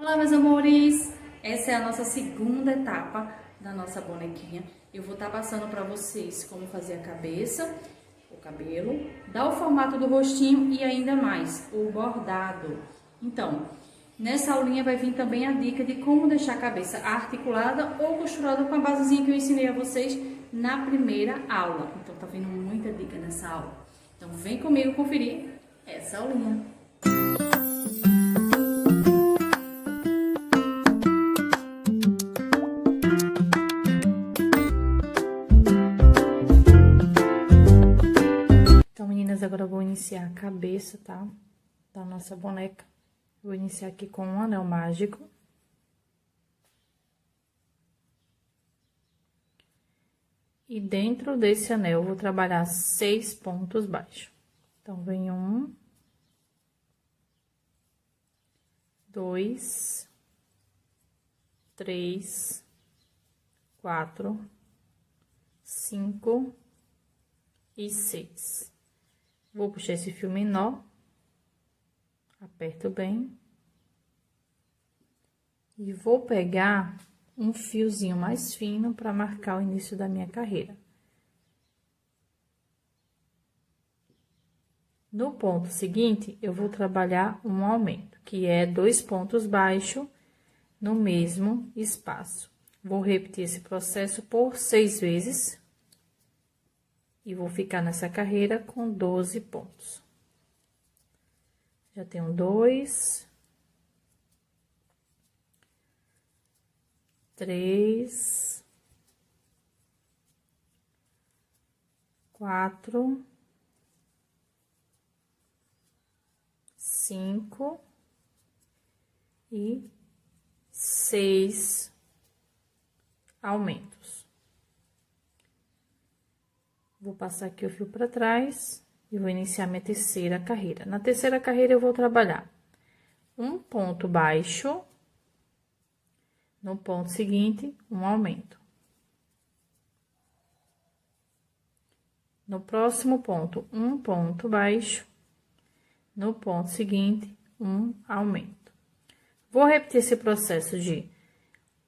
Olá, meus amores! Essa é a nossa segunda etapa da nossa bonequinha. Eu vou estar passando para vocês como fazer a cabeça, o cabelo, dar o formato do rostinho e ainda mais, o bordado. Então, nessa aulinha vai vir também a dica de como deixar a cabeça articulada ou costurada com a basezinha que eu ensinei a vocês na primeira aula. Então, tá vindo muita dica nessa aula. Então, vem comigo conferir essa aulinha. Agora eu vou iniciar a cabeça, tá? Da nossa boneca. Vou iniciar aqui com um anel mágico. E dentro desse anel, eu vou trabalhar 6 pontos baixos. Então, vem 1, 2, 3, 4, 5 e 6. Vou puxar esse fio menor, aperto bem, e vou pegar um fiozinho mais fino para marcar o início da minha carreira. No ponto seguinte, eu vou trabalhar um aumento, que é 2 pontos baixos no mesmo espaço. Vou repetir esse processo por 6 vezes. E vou ficar nessa carreira com 12 pontos. Já tenho 2, 3, 4, 5 e 6 aumentos. Vou passar aqui o fio para trás e vou iniciar minha terceira carreira. Na terceira carreira, eu vou trabalhar um ponto baixo, no ponto seguinte, um aumento. No próximo ponto, um ponto baixo, no ponto seguinte, um aumento. Vou repetir esse processo de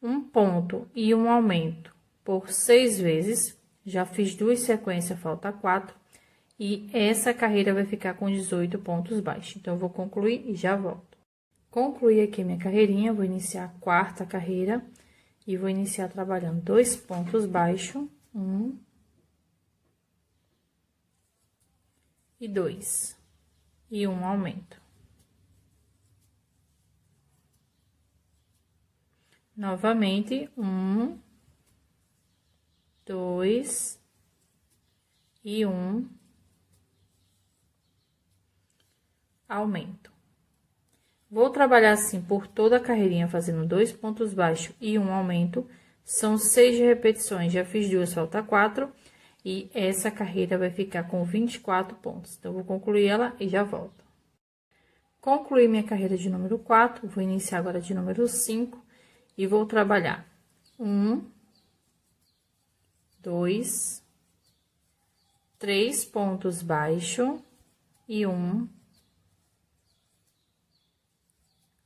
um ponto e um aumento por 6 vezes. Já fiz 2 sequências, falta 4. E essa carreira vai ficar com 18 pontos baixos. Então, eu vou concluir e já volto. Concluí aqui minha carreirinha, vou iniciar a quarta carreira. E vou iniciar trabalhando 2 pontos baixos. 1 e 2. E um aumento. Novamente, 1, 2 e 1 aumento. Vou trabalhar assim por toda a carreirinha, fazendo 2 pontos baixos e um aumento. São 6 repetições, já fiz 2, falta 4. E essa carreira vai ficar com 24 pontos. Então, vou concluir ela e já volto. Concluí minha carreira de número 4, vou iniciar agora de número 5 e vou trabalhar 1, 2, 3 pontos baixos e um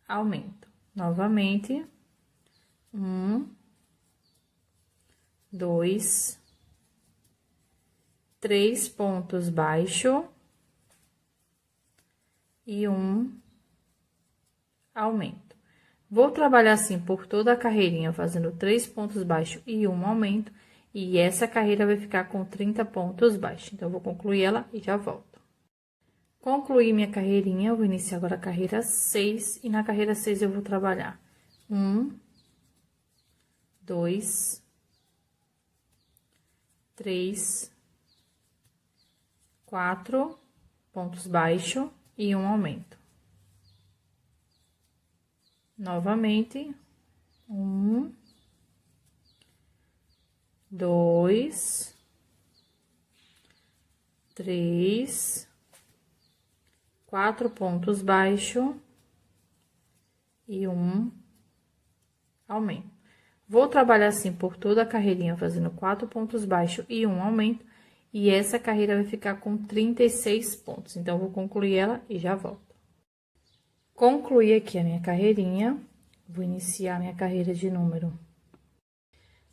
aumento. Novamente, 1, 2, 3 pontos baixos e um aumento. Vou trabalhar assim por toda a carreirinha, fazendo 3 pontos baixos e um aumento. E essa carreira vai ficar com 30 pontos baixos. Então, eu vou concluir ela e já volto. Concluí minha carreirinha, eu vou iniciar agora a carreira 6. E na carreira 6, eu vou trabalhar 1, 2, 3, 4 pontos baixos e um aumento. Novamente, 1, 2, 3, 4 pontos baixos e um aumento. Vou trabalhar assim por toda a carreirinha, fazendo 4 pontos baixos e um aumento. E essa carreira vai ficar com 36 pontos. Então, vou concluir ela e já volto. Concluí aqui a minha carreirinha. Vou iniciar minha carreira de número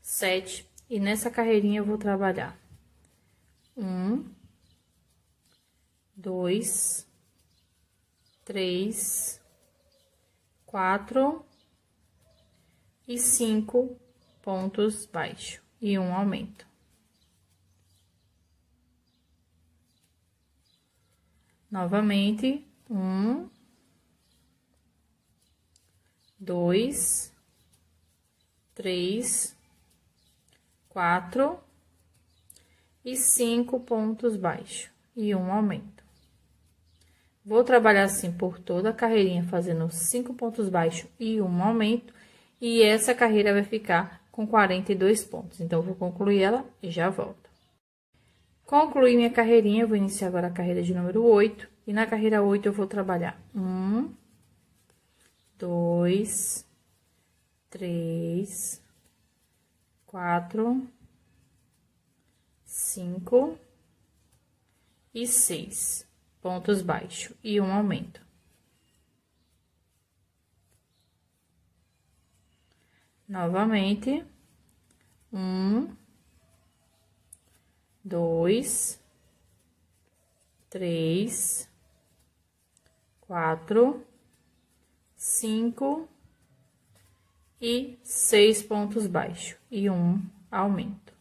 7 e nessa carreirinha eu vou trabalhar 1, 2, 3, 4 e 5 pontos baixos e um aumento. Novamente, 1, 2, 3, 4 e 5 pontos baixos e um aumento. Vou trabalhar assim por toda a carreirinha, fazendo 5 pontos baixos e um aumento, e essa carreira vai ficar com 42 pontos. Então, vou concluir ela e já volto. Concluí minha carreirinha, vou iniciar agora a carreira de número 8, e na carreira 8 eu vou trabalhar 1, 2, 3, 4, 5 e 6 pontos baixos e um aumento. Novamente, 1, 2, 3, 4, 5 e 6 pontos baixos e um aumento.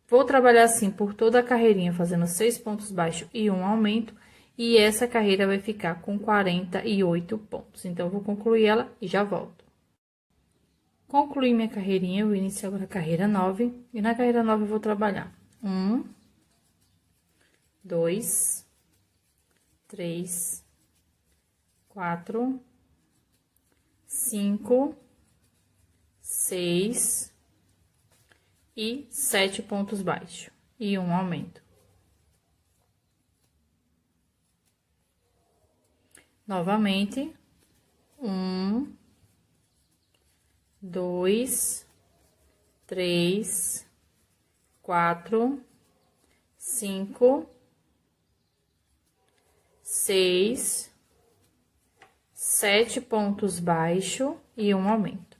Vou trabalhar assim por toda a carreirinha, fazendo 6 pontos baixos e um aumento, e essa carreira vai ficar com 48 pontos. Então, vou concluir ela e já volto. Concluí minha carreirinha, eu vou iniciar agora a carreira 9, e na carreira 9 eu vou trabalhar 1, 2, 3, 4, 5, 6 e 7 pontos baixos e um aumento. Novamente, 1, 2, 3, 4, 5, 6, 7 pontos baixos e um aumento.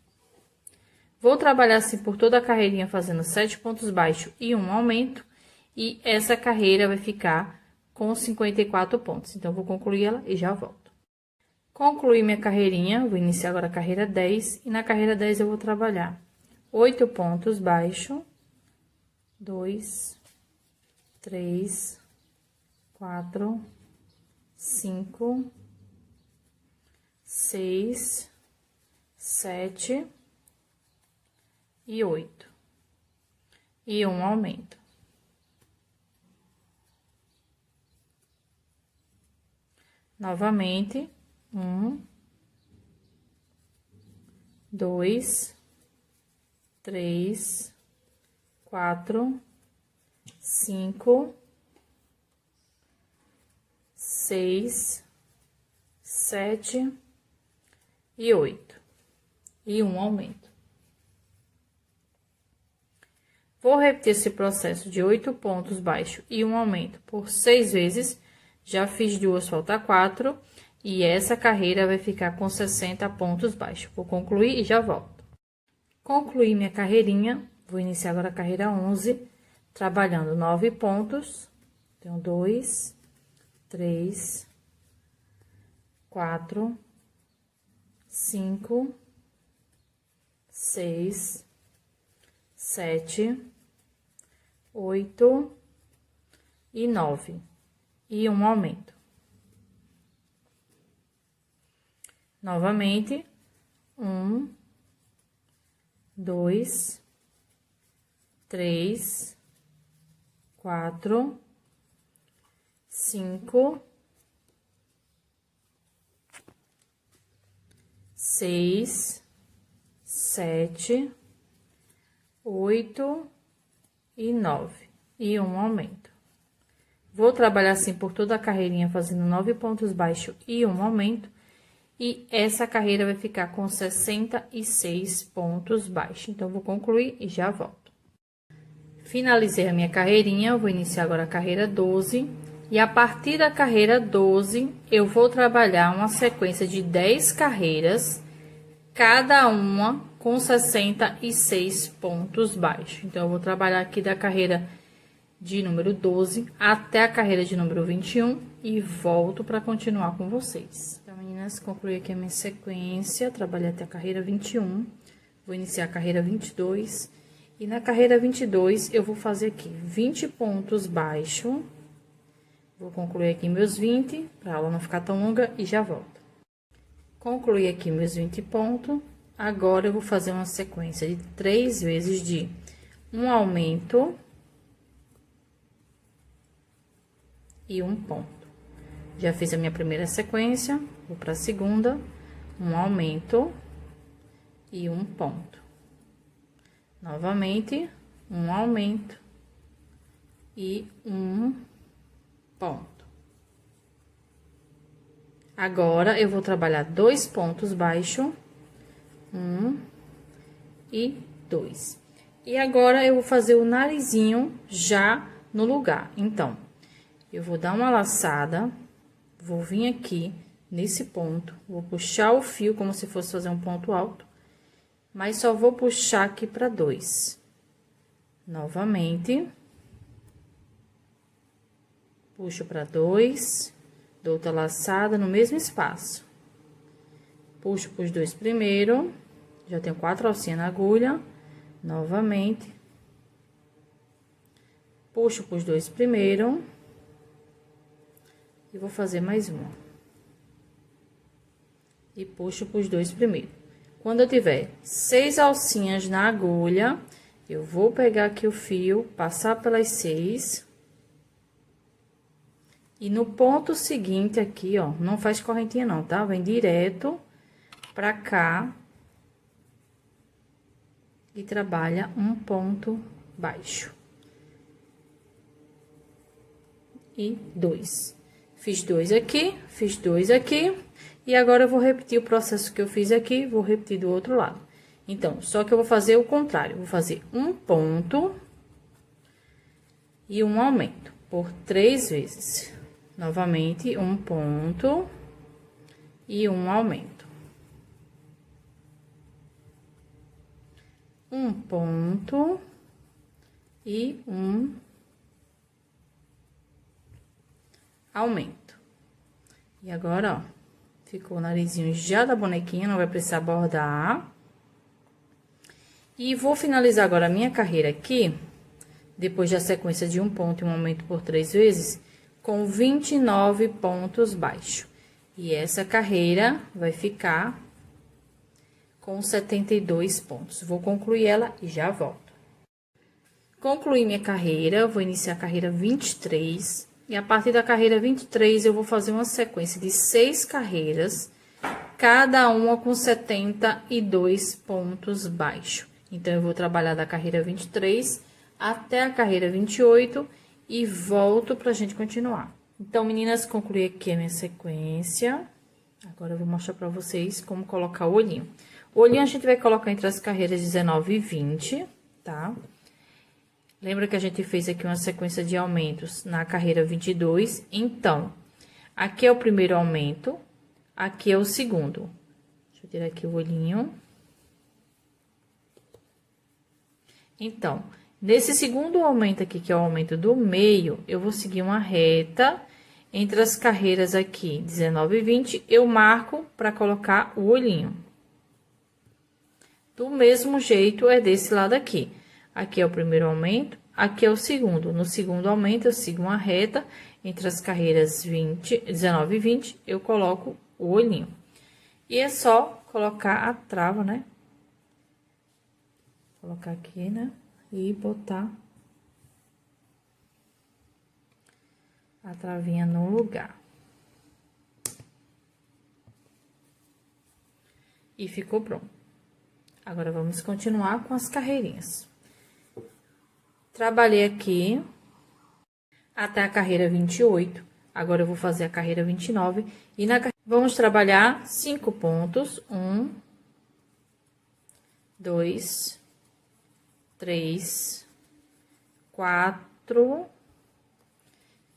Vou trabalhar assim por toda a carreirinha, fazendo 7 pontos baixos e um aumento, e essa carreira vai ficar com 54 pontos. Então, vou concluir ela e já volto. Concluí minha carreirinha, vou iniciar agora a carreira 10, e na carreira 10 eu vou trabalhar 8 pontos baixos, 2, 3, 4, 5, 6, 7 e 8 e um aumento. Novamente, 1, 2, 3, 4, 5, 6, 7 e 8 e um aumento. Vou repetir esse processo de 8 pontos baixos e um aumento por 6 vezes. Já fiz 2, falta 4. E essa carreira vai ficar com 60 pontos baixos. Vou concluir e já volto. Concluí minha carreirinha. Vou iniciar agora a carreira 11, trabalhando 9 pontos. Então, 2, 3, 4, 5, 6, 7, 8 e 9. E um aumento. Novamente, 1, 2, 3, 4, 5, 6, 7, 8 e 9 e um aumento. Vou trabalhar assim por toda a carreirinha, fazendo 9 pontos baixos e um aumento, e essa carreira vai ficar com 66 pontos baixos. Então, vou concluir e já volto. Finalizei a minha carreirinha, eu vou iniciar agora a carreira 12, E a partir da carreira 12, eu vou trabalhar uma sequência de 10 carreiras, cada uma com 66 pontos baixos. Então, eu vou trabalhar aqui da carreira de número 12 até a carreira de número 21 e volto para continuar com vocês. Então, meninas, concluí aqui a minha sequência, trabalhei até a carreira 21, vou iniciar a carreira 22 e na carreira 22 eu vou fazer aqui 20 pontos baixos. Vou concluir aqui meus 20, para a aula não ficar tão longa e já volto. Concluí aqui meus 20 pontos. Agora, eu vou fazer uma sequência de 3 vezes de um aumento e um ponto. Já fiz a minha primeira sequência, vou para a segunda, um aumento e um ponto. Novamente, um aumento e um ponto. Agora, eu vou trabalhar 2 pontos baixos, 1 e 2. E agora, eu vou fazer o narizinho já no lugar. Então, eu vou dar uma laçada, vou vir aqui nesse ponto, vou puxar o fio como se fosse fazer um ponto alto, mas só vou puxar aqui para 2. Novamente. Puxo para 2, dou outra laçada no mesmo espaço. Puxo para os 2 primeiro, já tenho 4 alcinhas na agulha, novamente. Puxo para os 2 primeiro e vou fazer mais uma. E puxo para os 2 primeiro. Quando eu tiver 6 alcinhas na agulha, eu vou pegar aqui o fio, passar pelas 6. E no ponto seguinte aqui, ó, não faz correntinha não, tá? Vem direto pra cá e trabalha um ponto baixo. E 2. Fiz 2 aqui, fiz 2 aqui. E agora, eu vou repetir o processo que eu fiz aqui, vou repetir do outro lado. Então, só que eu vou fazer o contrário. Vou fazer um ponto e um aumento por 3 vezes. Novamente, um ponto e um aumento. Um ponto e um aumento. E agora, ó, ficou o narizinho já da bonequinha, não vai precisar bordar. E vou finalizar agora a minha carreira aqui, depois da sequência de um ponto e um aumento por 3 vezes, com 29 pontos baixos. E essa carreira vai ficar com 72 pontos. Vou concluir ela e já volto. Concluí minha carreira, vou iniciar a carreira 23. E a partir da carreira 23, eu vou fazer uma sequência de 6 carreiras, cada uma com 72 pontos baixos. Então, eu vou trabalhar da carreira 23 até a carreira 28 e volto pra gente continuar. Então, meninas, concluí aqui a minha sequência. Agora, eu vou mostrar pra vocês como colocar o olhinho. O olhinho a gente vai colocar entre as carreiras 19 e 20, tá? Lembra que a gente fez aqui uma sequência de aumentos na carreira 22? Então, aqui é o primeiro aumento, aqui é o segundo. Deixa eu tirar aqui o olhinho. Então, nesse segundo aumento aqui, que é o aumento do meio, eu vou seguir uma reta entre as carreiras aqui, 19 e 20, eu marco para colocar o olhinho. Do mesmo jeito, é desse lado aqui. Aqui é o primeiro aumento, aqui é o segundo. No segundo aumento, eu sigo uma reta entre as carreiras 19 e 20, eu coloco o olhinho. E é só colocar a trava, né? Colocar aqui, né? E botar a travinha no lugar. E ficou pronto. Agora, vamos continuar com as carreirinhas. Trabalhei aqui até a carreira 28. Agora, eu vou fazer a carreira 29. E vamos trabalhar 5 pontos. 1, 2, 3, 4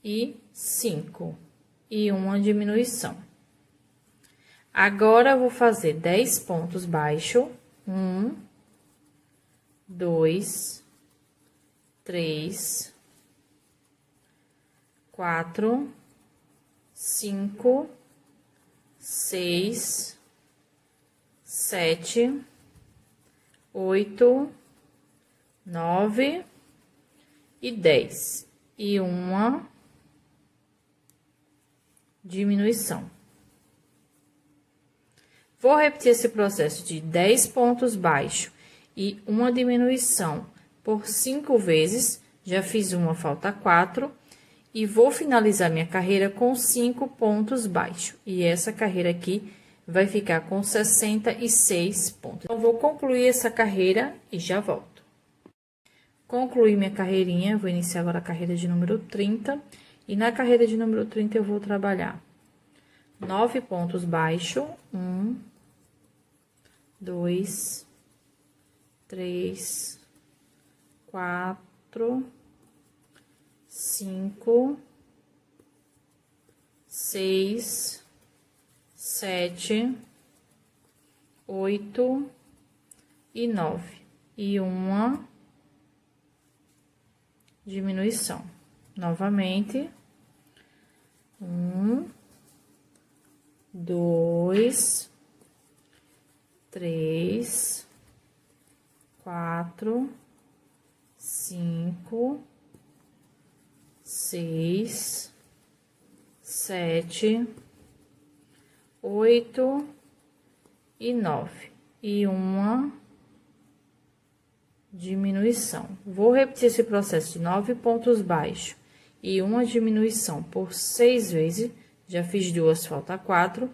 e 5. E uma diminuição. Agora, eu vou fazer 10 pontos baixos. 1, 2, 3, 4, 5, 6, 7, 8, 9 e 10. E uma diminuição. Vou repetir esse processo de 10 pontos baixos e uma diminuição por 5 vezes. Já fiz uma, falta 4. E vou finalizar minha carreira com 5 pontos baixos. E essa carreira aqui vai ficar com 66 pontos. Então, vou concluir essa carreira e já volto. Concluí minha carreirinha, vou iniciar agora a carreira de número 30. E na carreira de número 30, eu vou trabalhar 9 pontos baixos. 1, 2, 3, 4, 5, 6, 7, 8 e 9. E uma diminuição. Novamente. 1, 2, 3, 4, 5, 6, 7, 8 e 9. E uma diminuição. Vou repetir esse processo de 9 pontos baixos e uma diminuição por 6 vezes. Já fiz 2, falta 4.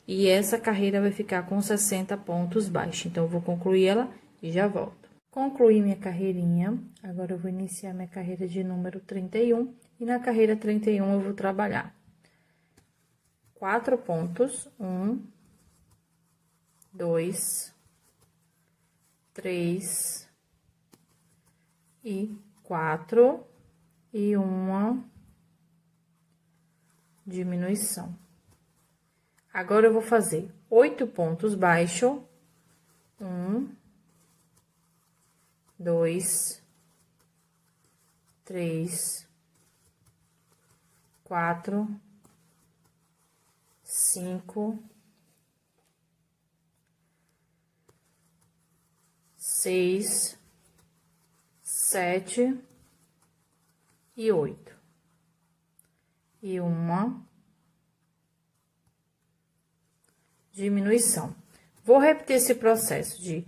E essa carreira vai ficar com 60 pontos baixos. Então, eu vou concluir ela e já volto. Concluí minha carreirinha. Agora, eu vou iniciar minha carreira de número 31. E na carreira 31, eu vou trabalhar 4 pontos. 1, 2, 3 e 4. E uma diminuição. Agora, eu vou fazer 8 pontos baixos. 1, 2, 3, 4, 5, 6, 7 e 8. E uma diminuição. Vou repetir esse processo de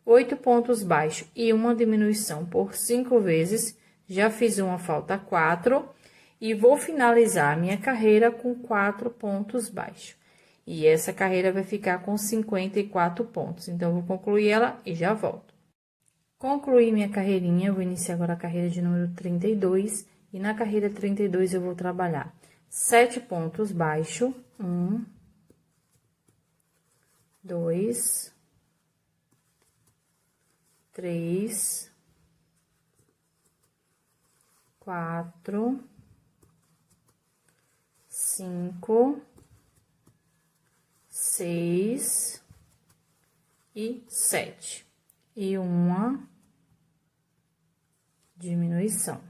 8 pontos baixos e uma diminuição por 5 vezes. Já fiz uma, falta 4. E vou finalizar a minha carreira com 4 pontos baixos. E essa carreira vai ficar com 54 pontos. Então, eu vou concluir ela e já volto. Concluí minha carreirinha, eu vou iniciar agora a carreira de número 32. E na carreira 32, eu vou trabalhar 7 pontos baixos. 1, 2, 3, 4, 5, 6 e 7. E uma diminuição.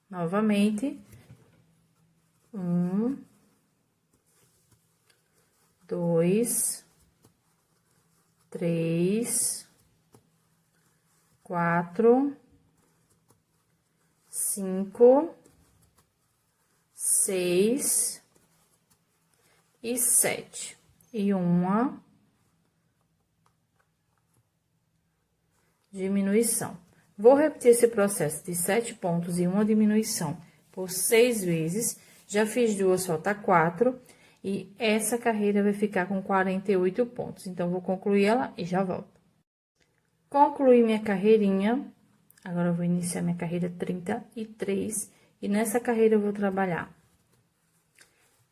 Novamente. 1, 2, 3, 4, 5, 6 e 7. E uma diminuição. Vou repetir esse processo de 7 pontos e uma diminuição por 6 vezes. Já fiz 2, falta 4. E essa carreira vai ficar com 48 pontos. Então, vou concluir ela e já volto. Concluí minha carreirinha. Agora, eu vou iniciar minha carreira 33. E nessa carreira, eu vou trabalhar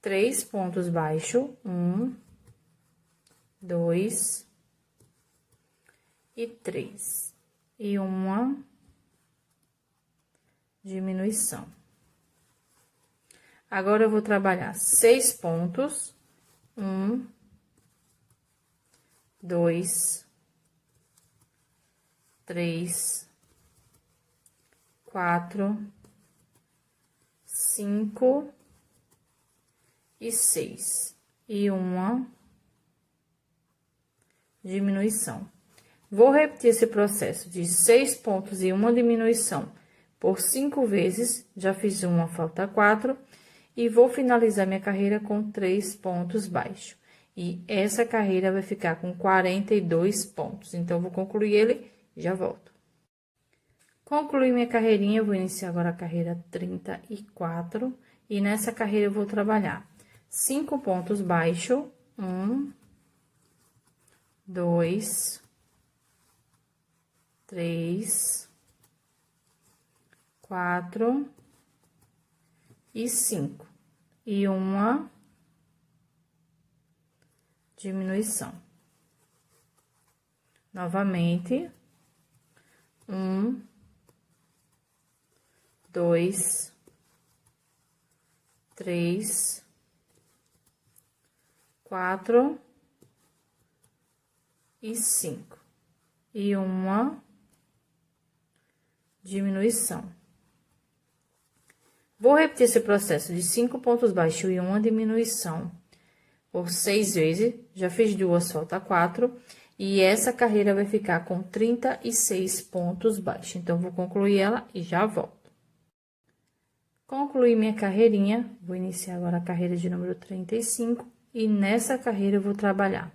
3 pontos baixos. 1, 2 e 3. E uma diminuição. Agora, eu vou trabalhar 6 pontos. 1, 2, 3, 4, 5 e 6. E uma diminuição. Vou repetir esse processo de 6 pontos e uma diminuição por 5 vezes. Já fiz uma, falta 4. E vou finalizar minha carreira com 3 pontos baixos. E essa carreira vai ficar com 42 pontos. Então, eu vou concluir ele e já volto. Concluí minha carreirinha, eu vou iniciar agora a carreira 34. E nessa carreira, eu vou trabalhar 5 pontos baixos. 1, 2, 3, 4 e 5. E uma diminuição. Novamente. 1, 2, 3, 4 e 5. E uma diminuição. Vou repetir esse processo de 5 pontos baixos e uma diminuição por 6 vezes. Já fiz 2, falta 4. E essa carreira vai ficar com 36 pontos baixos. Então, vou concluir ela e já volto. Concluí minha carreirinha. Vou iniciar agora a carreira de número 35. E nessa carreira, eu vou trabalhar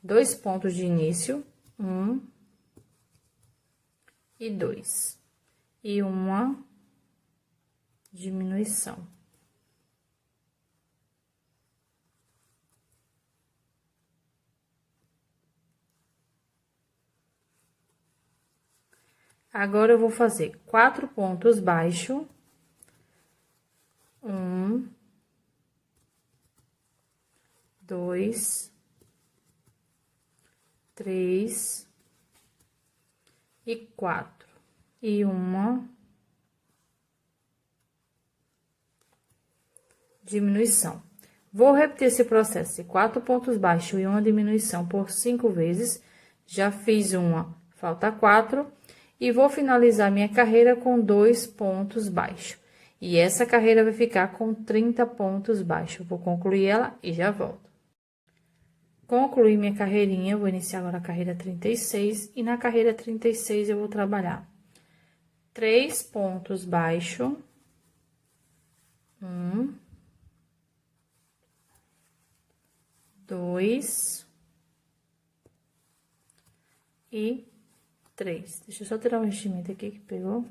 2 pontos de início. 1 e 2. E uma diminuição. Agora, eu vou fazer 4 pontos baixos. 1, 2, 3 e 4. E uma diminuição. Vou repetir esse processo de 4 pontos baixos e uma diminuição por 5 vezes. Já fiz uma, falta 4. E vou finalizar minha carreira com 2 pontos baixos. E essa carreira vai ficar com 30 pontos baixos. Vou concluir ela e já volto. Concluí minha carreirinha, vou iniciar agora a carreira 36. E na carreira 36, eu vou trabalhar 3 pontos baixos. 1, 2 e 3. Deixa eu só tirar o enchimento aqui que pegou.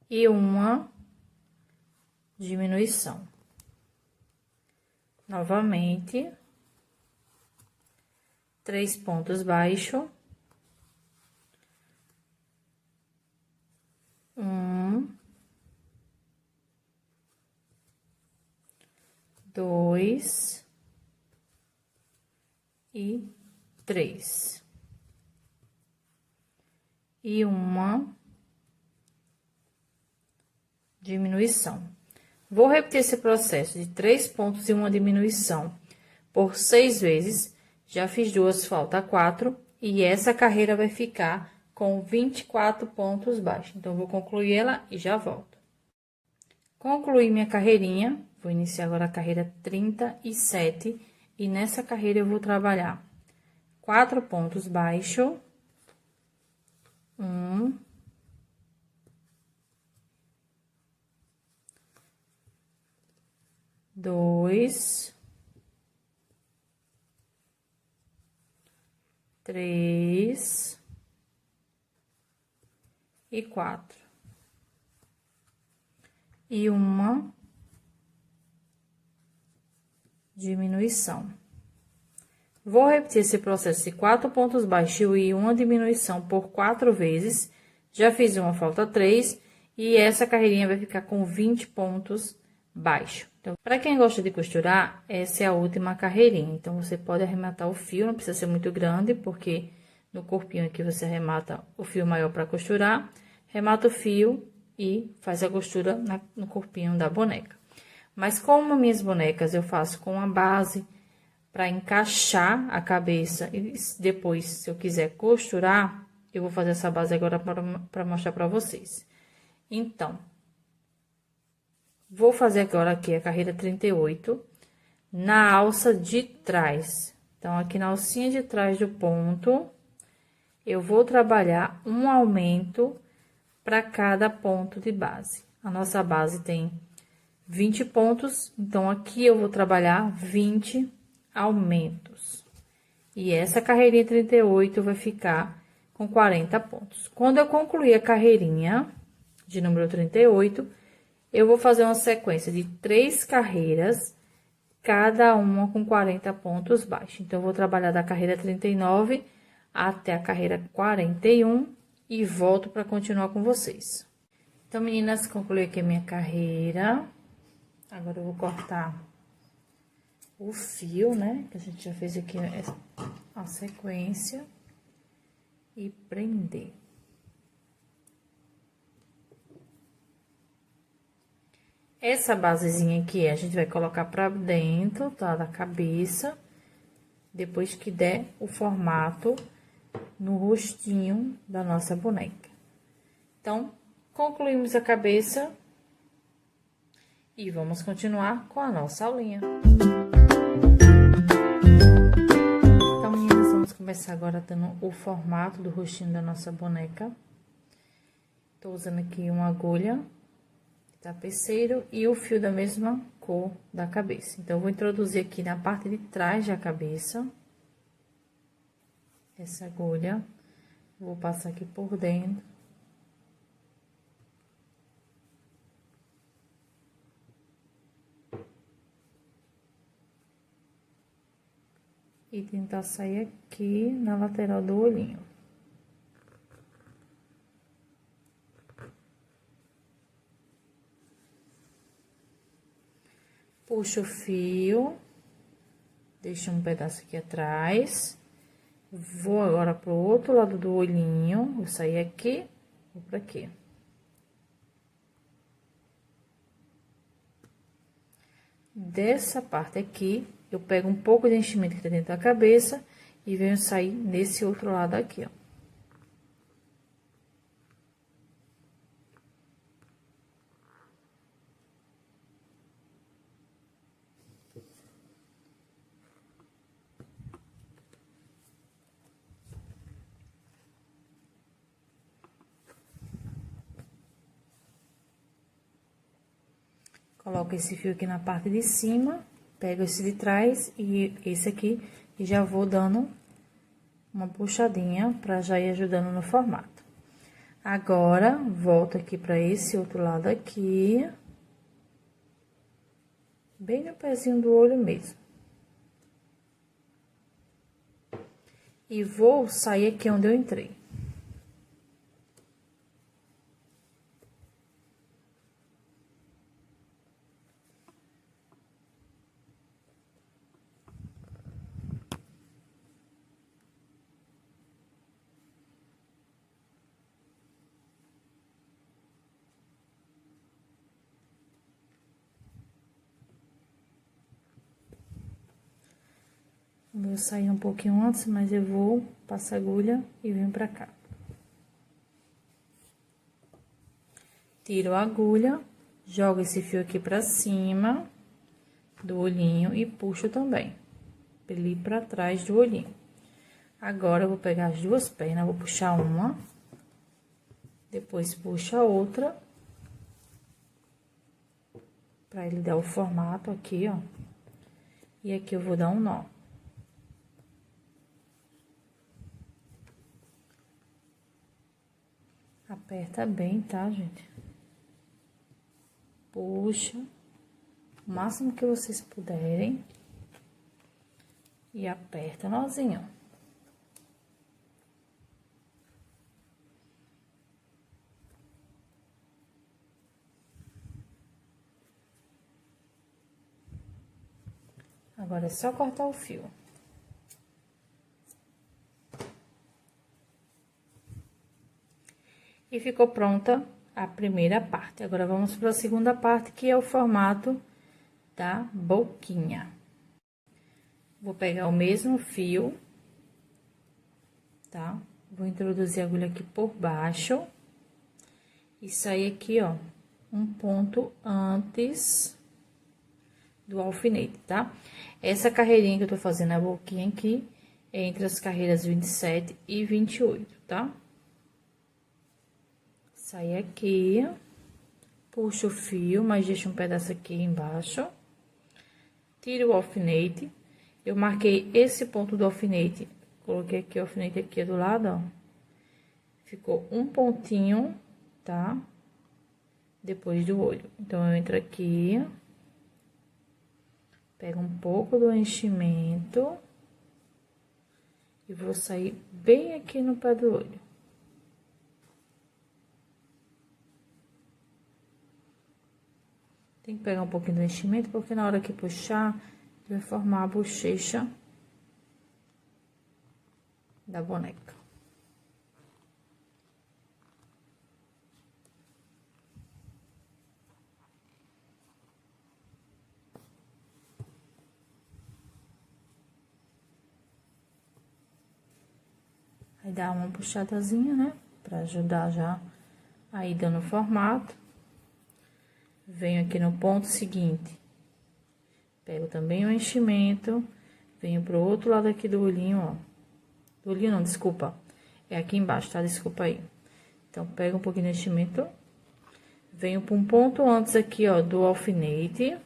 E uma diminuição. Novamente. 3 pontos baixos. 1, 2 e 3. E uma diminuição. Vou repetir esse processo de 3 pontos e uma diminuição por 6 vezes. Já fiz 2, falta 4. E essa carreira vai ficar com 24 pontos baixos. Então, vou concluir ela e já volto. Concluí minha carreirinha. Vou iniciar agora a carreira 37. E nessa carreira, eu vou trabalhar 4 pontos baixos. 1, 2, 3 e 4. E uma diminuição. Vou repetir esse processo de 4 pontos baixos e uma diminuição por 4 vezes. Já fiz uma, falta 3. E essa carreirinha vai ficar com 20 pontos baixo. Então, para quem gosta de costurar, essa é a última carreirinha. Então, você pode arrematar o fio, não precisa ser muito grande, porque no corpinho aqui você arremata o fio maior para costurar, remata o fio e faz a costura no corpinho da boneca. Mas como minhas bonecas eu faço com a base para encaixar a cabeça e depois, se eu quiser costurar, eu vou fazer essa base agora para mostrar para vocês. Então, vou fazer agora aqui a carreira 38 na alça de trás. Então, aqui na alcinha de trás do ponto, eu vou trabalhar um aumento para cada ponto de base. A nossa base tem 20 pontos, então aqui eu vou trabalhar 20 aumentos. E essa carreirinha 38 vai ficar com 40 pontos. Quando eu concluir a carreirinha de número 38, eu vou fazer uma sequência de 3 carreiras, cada uma com 40 pontos baixos. Então, eu vou trabalhar da carreira 39 até a carreira 41 e volto para continuar com vocês. Então, meninas, concluí aqui a minha carreira. Agora, eu vou cortar o fio, né? Que a gente já fez aqui a sequência. E prender. Essa basezinha aqui, a gente vai colocar pra dentro, tá? Da cabeça. Depois que der o formato no rostinho da nossa boneca. Então, concluímos a cabeça. E vamos continuar com a nossa aulinha. Então, meninas, vamos começar agora dando o formato do rostinho da nossa boneca. Tô usando aqui uma agulha tapeceiro e o fio da mesma cor da cabeça. Então, eu vou introduzir aqui na parte de trás da cabeça. Essa agulha. Vou passar aqui por dentro. E tentar sair aqui na lateral do olhinho. Puxo o fio, deixo um pedaço aqui atrás. Vou agora pro outro lado do olhinho, vou sair aqui, vou pra aqui. Dessa parte aqui, eu pego um pouco de enchimento que tá dentro da cabeça e venho sair nesse outro lado aqui, ó. Coloco esse fio aqui na parte de cima, pego esse de trás e esse aqui e já vou dando uma puxadinha pra já ir ajudando no formato. Agora, volto aqui pra esse outro lado aqui, bem no pezinho do olho mesmo. E vou sair aqui onde eu entrei. Vou sair um pouquinho antes, mas eu vou passar a agulha e venho pra cá. Tiro a agulha, jogo esse fio aqui pra cima do olhinho e puxo também, pra ele ir pra trás do olhinho. Agora, eu vou pegar as duas pernas, vou puxar uma, depois puxo a outra, pra ele dar o formato aqui, ó. E aqui eu vou dar um nó. Aperta bem, tá, gente? Puxa o máximo que vocês puderem e aperta nozinho. Agora é só cortar o fio. E ficou pronta a primeira parte. Agora, vamos para a segunda parte, que é o formato da boquinha. Vou pegar o mesmo fio, tá? Vou introduzir a agulha aqui por baixo. E sair aqui, ó, um ponto antes do alfinete, tá? Essa carreirinha que eu tô fazendo a boquinha aqui é entre as carreiras 27 e 28, tá? Sai aqui, puxo o fio, mas deixa um pedaço aqui embaixo. Tiro o alfinete. Eu marquei esse ponto do alfinete, coloquei aqui o alfinete aqui do lado, ó. Ficou um pontinho, tá? Depois do olho. Então, eu entro aqui, pego um pouco do enchimento e vou sair bem aqui no pé do olho. Tem que pegar um pouquinho do enchimento, porque na hora que puxar, vai formar a bochecha da boneca. Aí dá uma puxadazinha, né? Pra ajudar já a ir dando formato. Venho aqui no ponto seguinte. Pego também o enchimento. Venho pro outro lado aqui do olhinho, ó. Do olhinho não, desculpa. É aqui embaixo, tá? Desculpa aí. Então, pego um pouquinho de enchimento. Venho pra um ponto antes aqui, ó, do alfinete.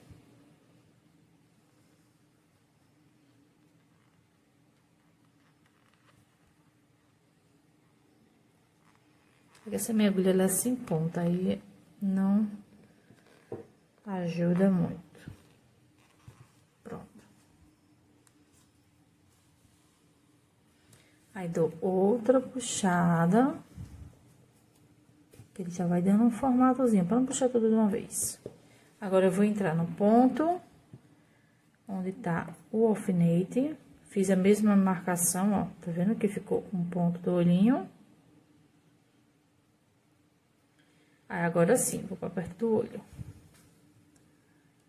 Essa minha agulha, ela é sem ponta, aí não ajuda muito. Pronto. Aí, dou outra puxada. Que ele já vai dando um formatozinho, pra não puxar tudo de uma vez. Agora, eu vou entrar no ponto onde tá o alfinete. Fiz a mesma marcação, ó. Tá vendo que ficou um ponto do olhinho? Aí, agora sim, vou pra perto do olho.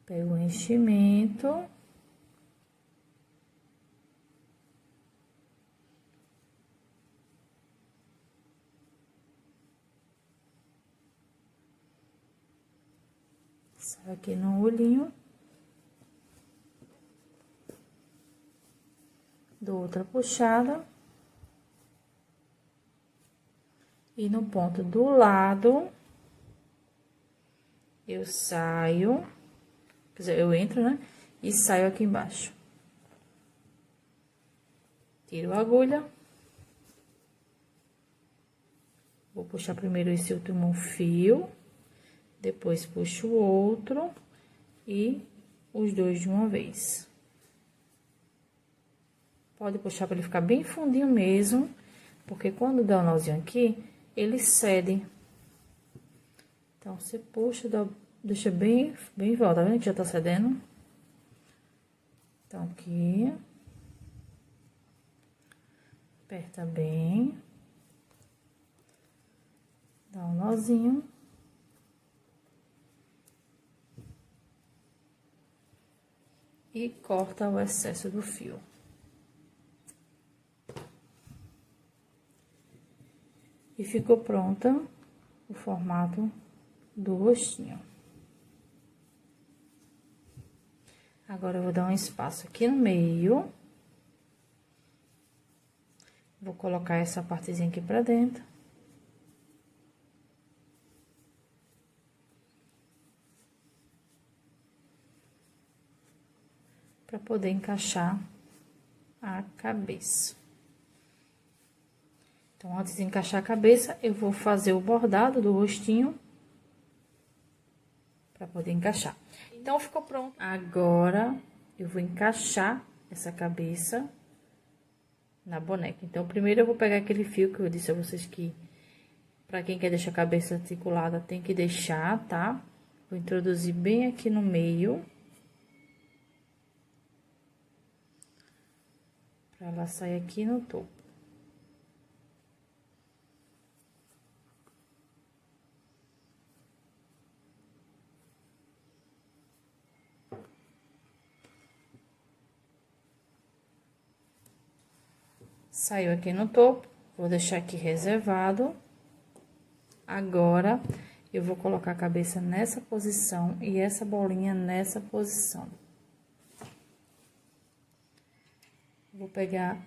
Pego o enchimento. Sai aqui no olhinho. Dou outra puxada. E no ponto do lado, eu saio, quer dizer, eu entro, né? E saio aqui embaixo. Tiro a agulha. Vou puxar primeiro esse último fio, depois puxo o outro e os dois de uma vez. Pode puxar para ele ficar bem fundinho mesmo, porque quando dá o nozinho aqui, ele cede. Então, você puxa, deixa bem em volta, tá vendo que já tá cedendo? Então, aqui. Aperta bem. Dá um nozinho. E corta o excesso do fio. E ficou pronta o formato do rostinho. Agora, eu vou dar um espaço aqui no meio. Vou colocar essa partezinha aqui pra dentro. Pra poder encaixar a cabeça. Então, antes de encaixar a cabeça, eu vou fazer o bordado do rostinho para poder encaixar. Então, ficou pronto. Agora, eu vou encaixar essa cabeça na boneca. Então, primeiro eu vou pegar aquele fio que eu disse a vocês que, para quem quer deixar a cabeça articulada, tem que deixar, tá? Vou introduzir bem aqui no meio. Pra ela sair aqui no topo. Saiu aqui no topo, vou deixar aqui reservado. Agora, eu vou colocar a cabeça nessa posição e essa bolinha nessa posição. Vou pegar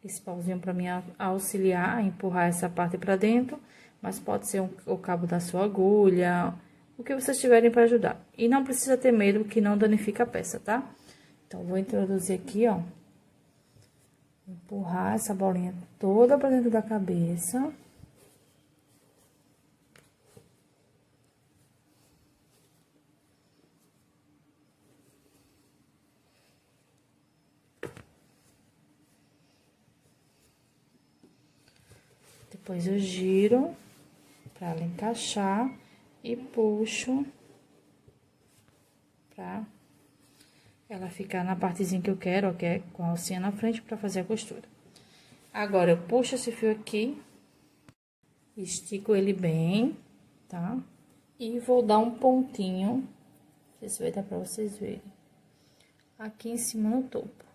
esse pauzinho para me auxiliar a empurrar essa parte para dentro, mas pode ser o cabo da sua agulha, o que vocês tiverem para ajudar. E não precisa ter medo que não danifica a peça, tá? Então, vou introduzir aqui, ó. Empurrar essa bolinha toda para dentro da cabeça. Depois eu giro para ela encaixar e puxo pra ela ficar na partezinha que eu quero, ó, que é com a alcinha na frente para fazer a costura. Agora, eu puxo esse fio aqui, estico ele bem, tá? E vou dar um pontinho, não sei se vai dar pra vocês verem, aqui em cima no topo.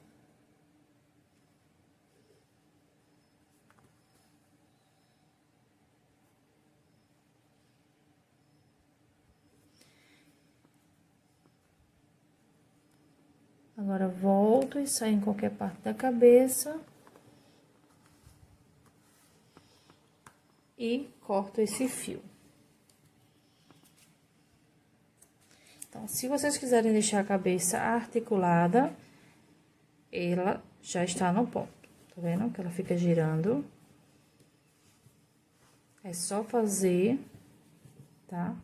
Agora, volto e saio em qualquer parte da cabeça. E corto esse fio. Então, se vocês quiserem deixar a cabeça articulada, ela já está no ponto. Tá vendo? Que ela fica girando. É só fazer, tá?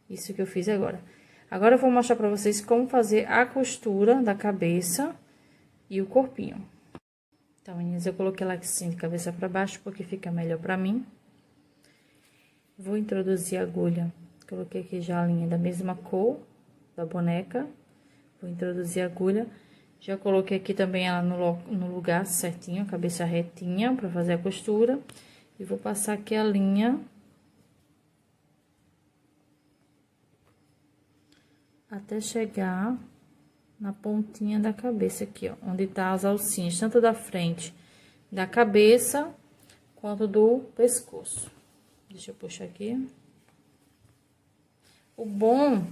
Isso que eu fiz agora. Agora, eu vou mostrar pra vocês como fazer a costura da cabeça e o corpinho. Então, meninas, eu coloquei ela assim de cabeça pra baixo, porque fica melhor pra mim. Vou introduzir a agulha. Coloquei aqui já a linha da mesma cor da boneca. Vou introduzir a agulha. Já coloquei aqui também ela no lugar certinho, a cabeça retinha, pra fazer a costura. E vou passar aqui a linha até chegar na pontinha da cabeça aqui, ó, onde tá as alcinhas, tanto da frente da cabeça quanto do pescoço. Deixa eu puxar aqui. O bom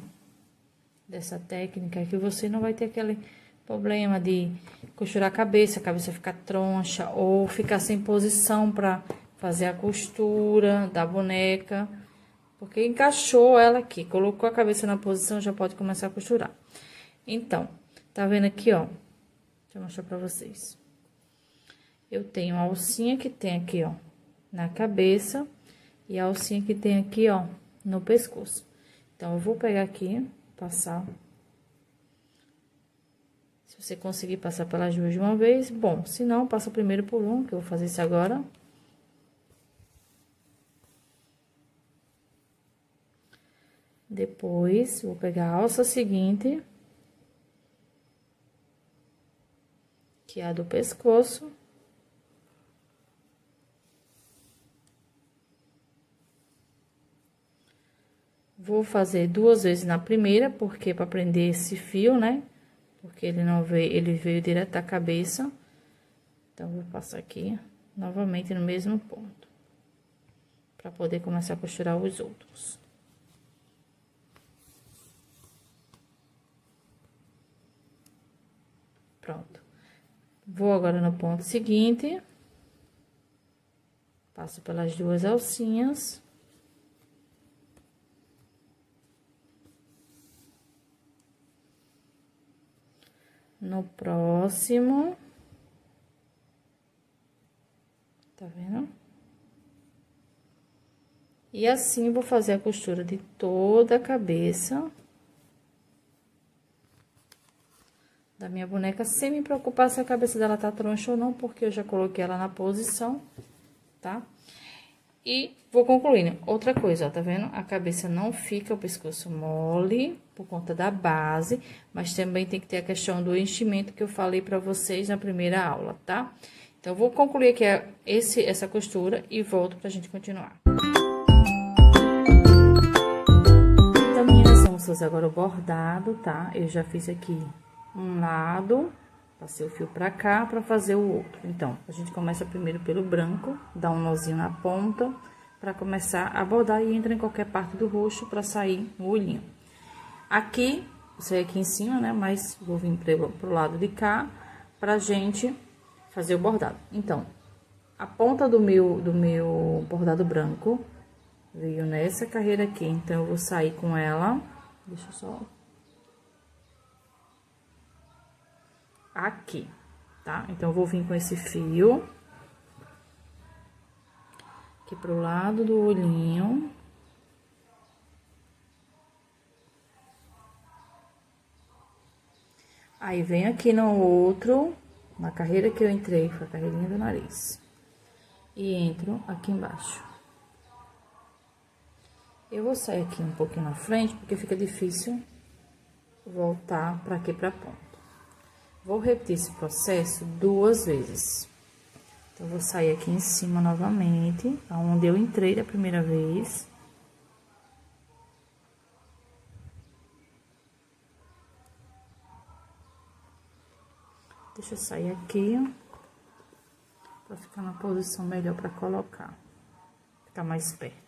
dessa técnica é que você não vai ter aquele problema de costurar a cabeça ficar troncha ou ficar sem posição para fazer a costura da boneca. Porque encaixou ela aqui, colocou a cabeça na posição, já pode começar a costurar. Então, tá vendo aqui, ó? Deixa eu mostrar pra vocês. Eu tenho a alcinha que tem aqui, ó, na cabeça e a alcinha que tem aqui, ó, no pescoço. Então, eu vou pegar aqui, passar. Se você conseguir passar pelas duas de uma vez, bom. Se não, passa primeiro por um, que eu vou fazer isso agora. Depois, vou pegar a alça seguinte, que é a do pescoço. Vou fazer duas vezes na primeira, porque para prender esse fio, né? Porque ele não veio, ele veio direto da cabeça. Então, vou passar aqui novamente no mesmo ponto, para poder começar a costurar os outros. Pronto. Vou agora no ponto seguinte. Passo pelas duas alcinhas. No próximo. Tá vendo? E assim, vou fazer a costura de toda a cabeça da minha boneca, sem me preocupar se a cabeça dela tá troncha ou não, porque eu já coloquei ela na posição, tá? E vou concluindo. Outra coisa, ó, tá vendo? A cabeça não fica o pescoço mole por conta da base, mas também tem que ter a questão do enchimento que eu falei pra vocês na primeira aula, tá? Então, vou concluir aqui essa costura e volto pra gente continuar. Então, meninas, vamos fazer agora o bordado, tá? Eu já fiz aqui um lado, passei o fio pra cá pra fazer o outro. Então, a gente começa primeiro pelo branco, dá um nozinho na ponta pra começar a bordar e entra em qualquer parte do roxo pra sair o olhinho. Aqui, isso aí aqui em cima, né? Mas vou vir pro lado de cá pra gente fazer o bordado. Então, a ponta do meu bordado branco veio nessa carreira aqui, então eu vou sair com ela, deixa eu só... Aqui, tá? Então, eu vou vir com esse fio aqui pro lado do olhinho. Aí, venho aqui no outro, na carreira que eu entrei, foi a carreirinha do nariz. E entro aqui embaixo. Eu vou sair aqui um pouquinho na frente, porque fica difícil voltar pra aqui pra ponta. Vou repetir esse processo 2 vezes. Então, vou sair aqui em cima novamente, aonde eu entrei da primeira vez. Deixa eu sair aqui, pra ficar na posição melhor pra colocar. Ficar mais perto.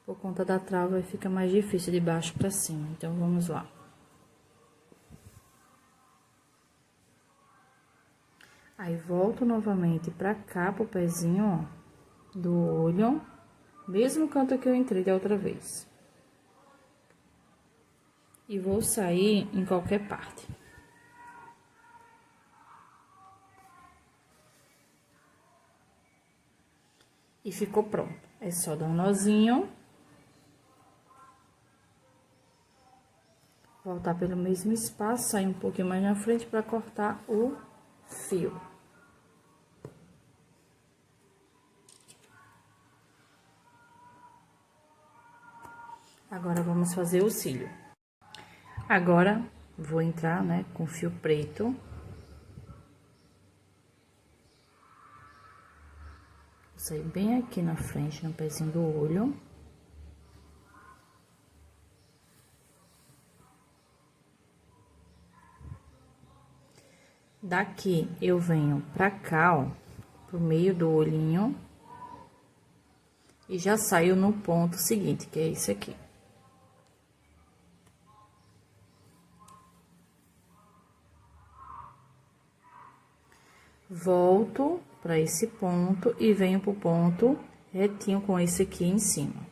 Por conta da trava, fica mais difícil de baixo pra cima. Então, vamos lá. Aí, volto novamente pra cá, pro pezinho, ó, do olho. Mesmo canto que eu entrei da outra vez. E vou sair em qualquer parte. E ficou pronto. É só dar um nozinho. Voltar pelo mesmo espaço, sair um pouquinho mais na frente para cortar o fio. Agora, vamos fazer o cílio. Agora, vou entrar, né, com fio preto. Vou sair bem aqui na frente, no pezinho do olho. Daqui, eu venho pra cá, ó, pro meio do olhinho. E já saio no ponto seguinte, que é esse aqui. Volto pra esse ponto e venho pro ponto retinho com esse aqui em cima.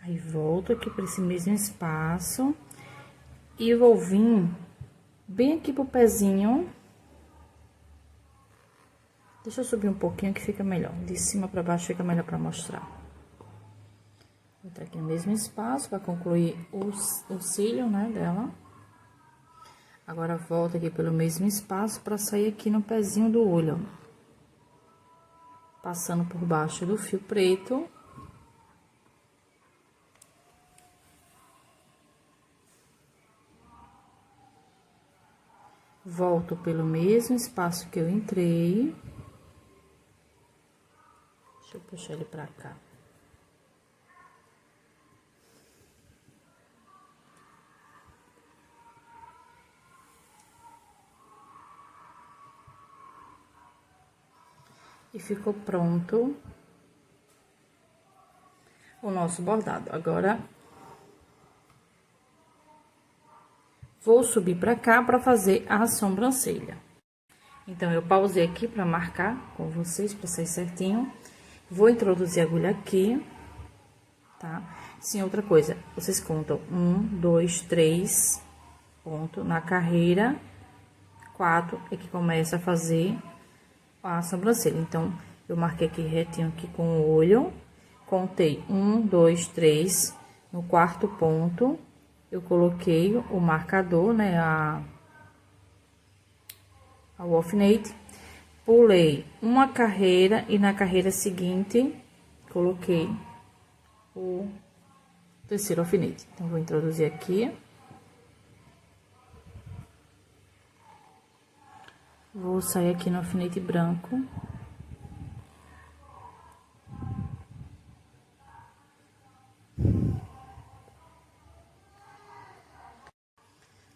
Aí, volto aqui para esse mesmo espaço e vou vir bem aqui pro pezinho. Deixa eu subir um pouquinho que fica melhor. De cima para baixo fica melhor para mostrar. Vou entrar aqui no mesmo espaço para concluir o cílio, né, dela. Agora, volto aqui pelo mesmo espaço para sair aqui no pezinho do olho, ó. Passando por baixo do fio preto. Volto pelo mesmo espaço que eu entrei. Deixa eu puxar ele pra cá. E ficou pronto o nosso bordado. Agora, vou subir pra cá pra fazer a sobrancelha. Então, eu pausei aqui pra marcar com vocês, pra sair certinho. Vou introduzir a agulha aqui. tá? Sim, outra coisa, vocês contam 1, 2, 3 ponto na carreira, 4 é que começa a fazer a sobrancelha. Então, eu marquei aqui retinho aqui com o olho, contei 1, 2, 3, no quarto ponto, eu coloquei o marcador, né, o alfinete, pulei uma carreira e na carreira seguinte, coloquei o terceiro alfinete. Então, vou introduzir aqui. Vou sair aqui no alfinete branco.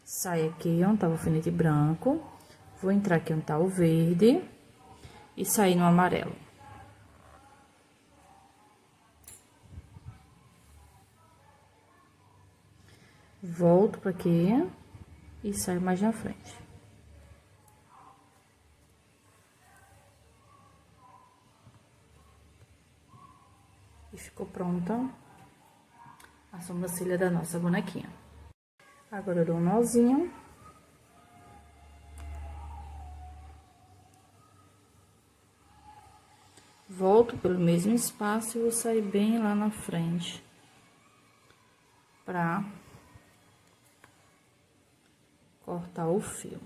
Sai aqui onde tá o alfinete branco. Vou entrar aqui onde tá o verde. E sair no amarelo. Volto pra aqui. E saio mais na frente. E ficou pronta a sobrancelha da nossa bonequinha. Agora, eu dou um nozinho. Volto pelo mesmo espaço e vou sair bem lá na frente. Pra cortar o fio.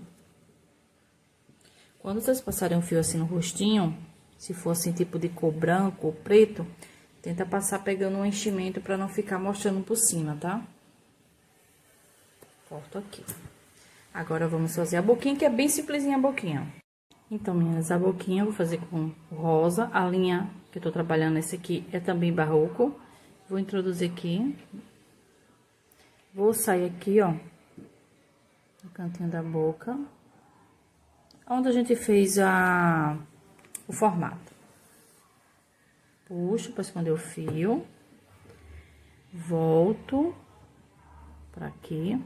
Quando vocês passarem um fio assim no rostinho, se for assim tipo de cor branco ou preto, tenta passar pegando um enchimento pra não ficar mostrando por cima, tá? Corto aqui. Agora, vamos fazer a boquinha, que é bem simplesinha a boquinha. Então, meninas, a boquinha eu vou fazer com rosa. A linha que eu tô trabalhando, esse aqui, é também barroco. Vou introduzir aqui. Vou sair aqui, ó, no cantinho da boca, onde a gente fez o formato. Puxo pra esconder o fio. Volto pra aqui.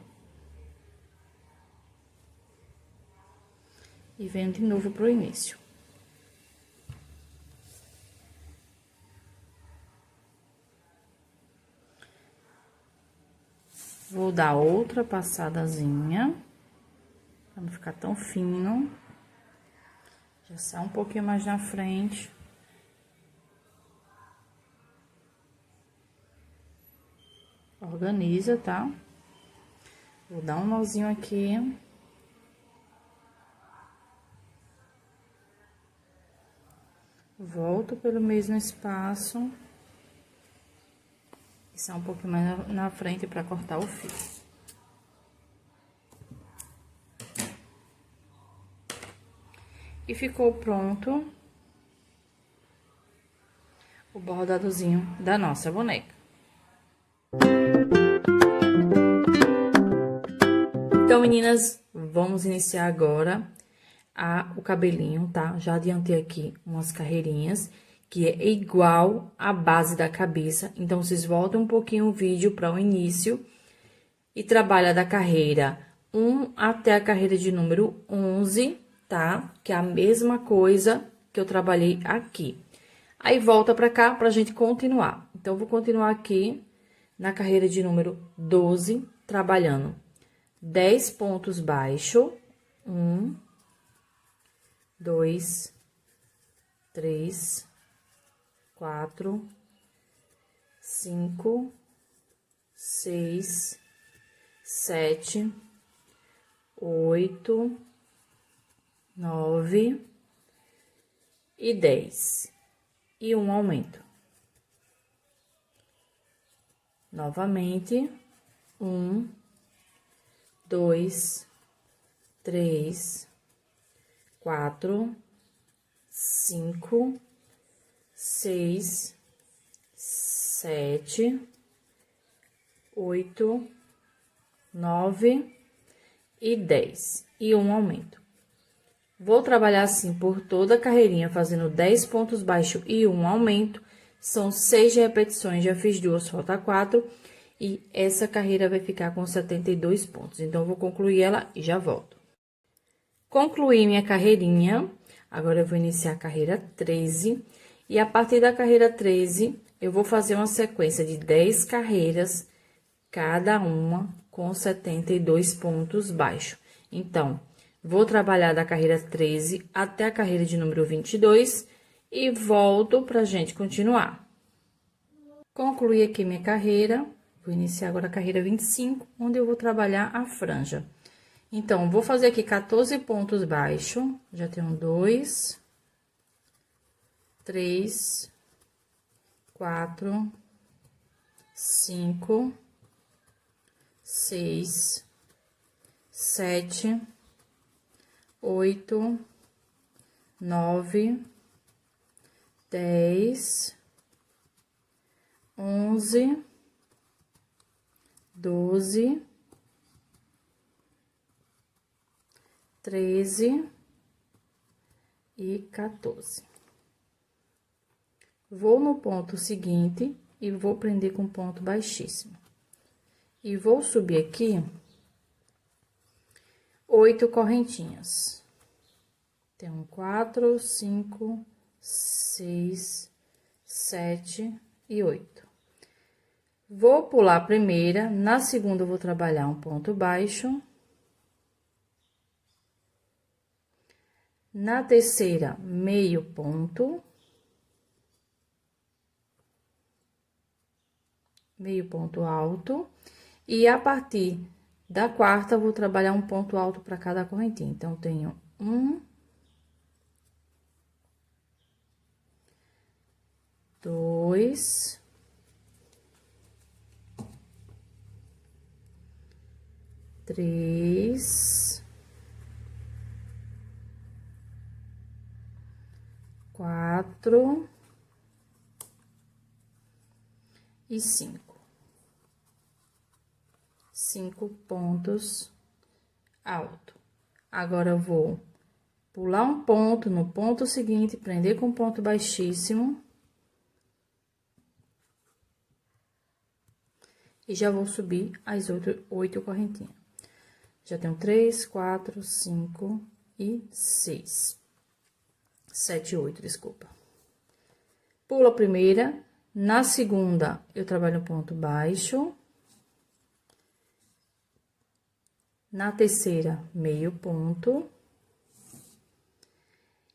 E venho de novo pro início. Vou dar outra passadazinha, pra não ficar tão fino. Já sai um pouquinho mais na frente. Organiza, tá? Vou dar um nozinho aqui. Volto pelo mesmo espaço. E sai um pouquinho mais na frente para cortar o fio. E ficou pronto o bordadozinho da nossa boneca. Então, meninas, vamos iniciar agora o cabelinho, tá? Já adiantei aqui umas carreirinhas, que é igual à base da cabeça. Então, vocês voltam um pouquinho o vídeo para o início e trabalha da carreira 1 até a carreira de número 11, tá? Que é a mesma coisa que eu trabalhei aqui. Aí, volta pra cá pra gente continuar. Então, eu vou continuar aqui na carreira de número 12, trabalhando 10 pontos baixos. 1, 2, 3, 4, 5, 6, 7, 8, 9 e 10. E um aumento. Novamente, 1, 2, 3, 4, 5, 6, 7, 8, 9 e 10. E um aumento. Vou trabalhar assim por toda a carreirinha, fazendo 10 pontos baixos e um aumento. São 6 repetições, já fiz 2, falta 4. E essa carreira vai ficar com 72 pontos. Então, eu vou concluir ela e já volto. Concluí minha carreirinha. Agora, eu vou iniciar a carreira 13. E a partir da carreira 13, eu vou fazer uma sequência de 10 carreiras, cada uma com 72 pontos baixos. Então, vou trabalhar da carreira 13 até a carreira de número 22 e volto pra gente continuar. Concluí aqui minha carreira, vou iniciar agora a carreira 25, onde eu vou trabalhar a franja. Então, vou fazer aqui 14 pontos baixos, já tenho 2, 3, 4, 5, 6, 7, 8, 9, 10, 11, 12, 13 e 14. Vou no ponto seguinte e vou prender com ponto baixíssimo. E vou subir aqui 8 correntinhas. Tem 4, 5, 6, 7 e 8. Vou pular a primeira, na segunda eu vou trabalhar um ponto baixo. Na terceira, meio ponto. Meio ponto alto. E a partir da quarta, eu vou trabalhar um ponto alto para cada correntinha. Então, tenho 1, 2, 3, 4 e 5. 5 pontos alto. Agora, eu vou pular um ponto no ponto seguinte, prender com ponto baixíssimo. E já vou subir as 8 correntinhas. Já tenho 3, 4, 5 e 6. 7 e 8, desculpa. Pulo a primeira. Na segunda, eu trabalho ponto baixo. Na terceira, meio ponto.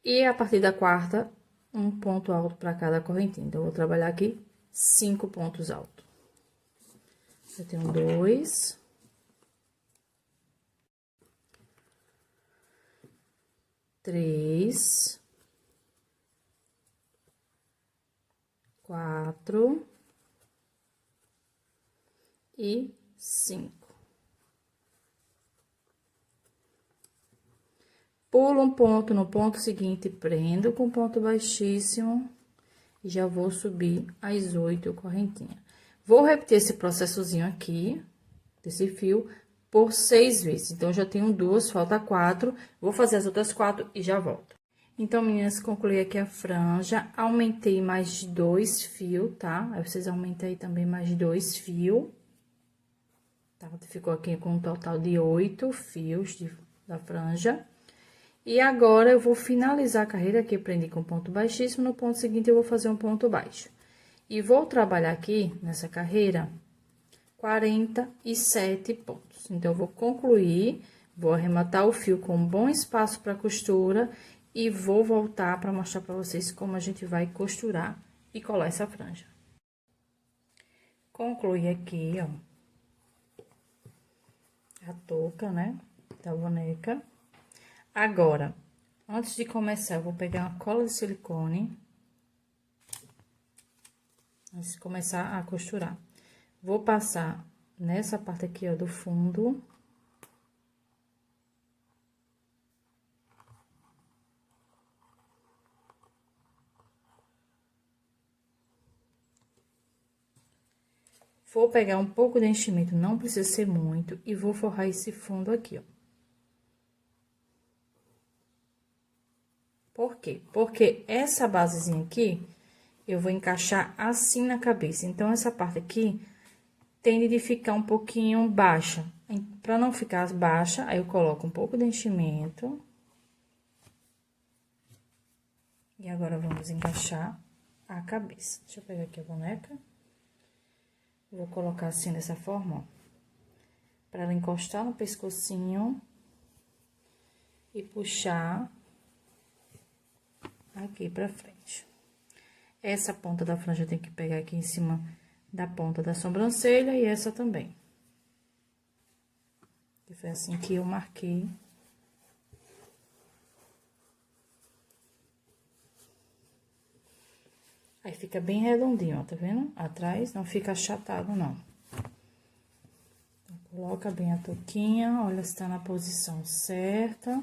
E a partir da quarta, um ponto alto para cada correntinha. Então, eu vou trabalhar aqui 5 pontos altos. Eu tenho 2, 3, 4 e 5. Pulo um ponto no ponto seguinte, prendo com ponto baixíssimo e já vou subir as 8 correntinhas. Vou repetir esse processozinho aqui, desse fio, por 6 vezes. Então, já tenho 2, falta 4. Vou fazer as outras 4 e já volto. Então, meninas, concluí aqui a franja, aumentei mais 2 fios, tá? Aí, vocês aumentem aí também mais 2 fios. Tá? Ficou aqui com um total de 8 fios da franja. E agora, eu vou finalizar a carreira aqui, prendi com ponto baixíssimo, no ponto seguinte, eu vou fazer um ponto baixo. E vou trabalhar aqui, nessa carreira, 47 pontos. Então, eu vou concluir, vou arrematar o fio com um bom espaço para costura e vou voltar para mostrar para vocês como a gente vai costurar e colar essa franja. Concluí aqui, ó, a touca, né, da boneca. Agora, antes de começar, eu vou pegar uma cola de silicone. Antes de começar a costurar. Vou passar nessa parte aqui, ó, do fundo. Vou pegar um pouco de enchimento, não precisa ser muito, e vou forrar esse fundo aqui, ó. Por quê? Porque essa basezinha aqui, eu vou encaixar assim na cabeça. Então, essa parte aqui tende de ficar um pouquinho baixa. Pra não ficar baixa, aí eu coloco um pouco de enchimento. E agora, vamos encaixar a cabeça. Deixa eu pegar aqui a boneca. Vou colocar assim dessa forma, ó. Pra ela encostar no pescocinho. E puxar aqui pra frente. Essa ponta da franja tem que pegar aqui em cima da ponta da sobrancelha e essa também. E foi assim que eu marquei. Aí, fica bem redondinho, ó, tá vendo? Atrás não fica achatado, não. Então, coloca bem a touquinha, olha se tá na posição certa.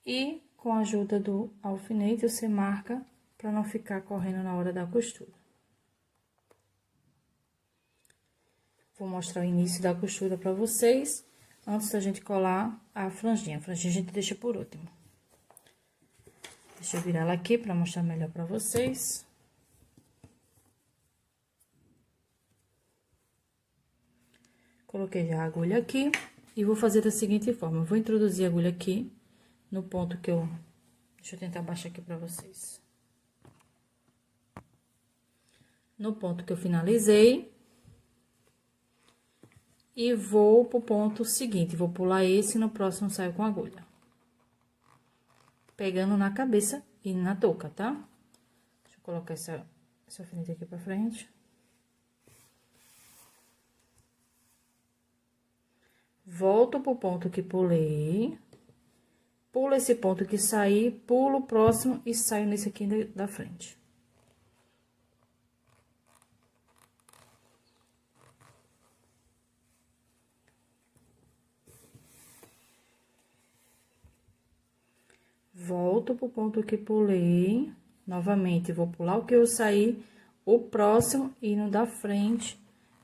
E, com a ajuda do alfinete, você marca pra não ficar correndo na hora da costura. Vou mostrar o início da costura pra vocês, antes da gente colar a franjinha. A franjinha a gente deixa por último. Deixa eu virar ela aqui pra mostrar melhor pra vocês. Coloquei já a agulha aqui e vou fazer da seguinte forma. Eu vou introduzir a agulha aqui no ponto que eu... Deixa eu tentar baixar aqui pra vocês. No ponto que eu finalizei. E vou pro ponto seguinte. Vou pular esse e no próximo saio com a agulha. Pegando na cabeça e na touca, tá? Deixa eu colocar esse alfinete aqui pra frente. Volto pro ponto que pulei. Pulo esse ponto que saí, pulo o próximo e saio nesse aqui da frente. Volto pro ponto que pulei. Novamente, vou pular o que eu saí, o próximo e no da frente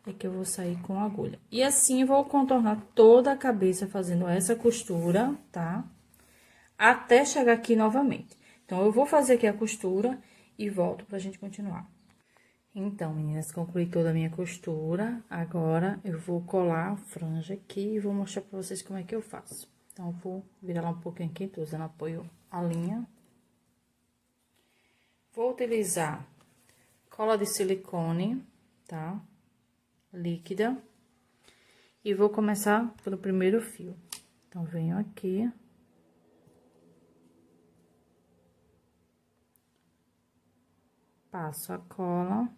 é que eu vou sair com a agulha. E assim, vou contornar toda a cabeça fazendo essa costura, tá? Até chegar aqui novamente. Então, eu vou fazer aqui a costura e volto pra gente continuar. Então, meninas, concluí toda a minha costura. Agora, eu vou colar a franja aqui e vou mostrar pra vocês como é que eu faço. Então, eu vou virar ela um pouquinho aqui, tô usando apoio à linha. Vou utilizar cola de silicone, tá? Líquida. E vou começar pelo primeiro fio. Então, venho aqui. Passo a cola.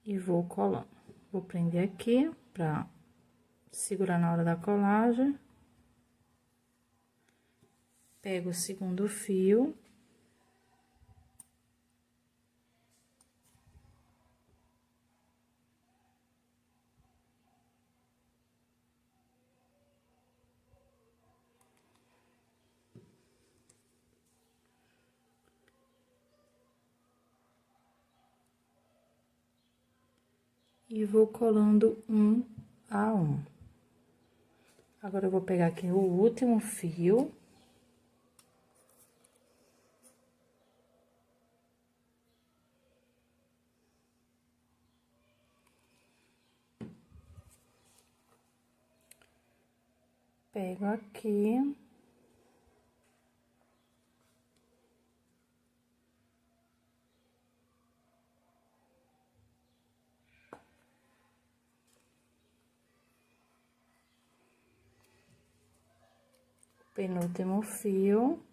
E vou colando. Vou prender aqui pra segurar na hora da colagem. Pego o segundo fio. E vou colando um a um. Agora, eu vou pegar aqui o último fio. Pego aqui. Penúltimo fio.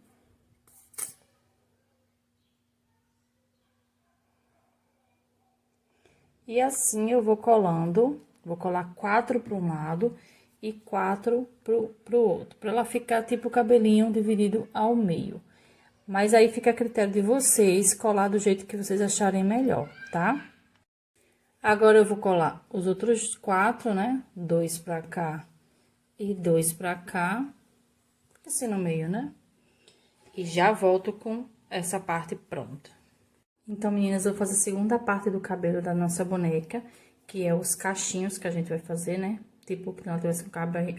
E assim, eu vou colando, vou colar 4 para um lado e 4 pro outro, pra ela ficar tipo o cabelinho dividido ao meio. Mas aí fica a critério de vocês colar do jeito que vocês acharem melhor, tá? Agora, eu vou colar os outros 4, né? 2 pra cá e 2 pra cá, assim no meio, né? E já volto com essa parte pronta. Então, meninas, eu vou fazer a segunda parte do cabelo da nossa boneca, que é os cachinhos que a gente vai fazer, né? Tipo, que ela tivesse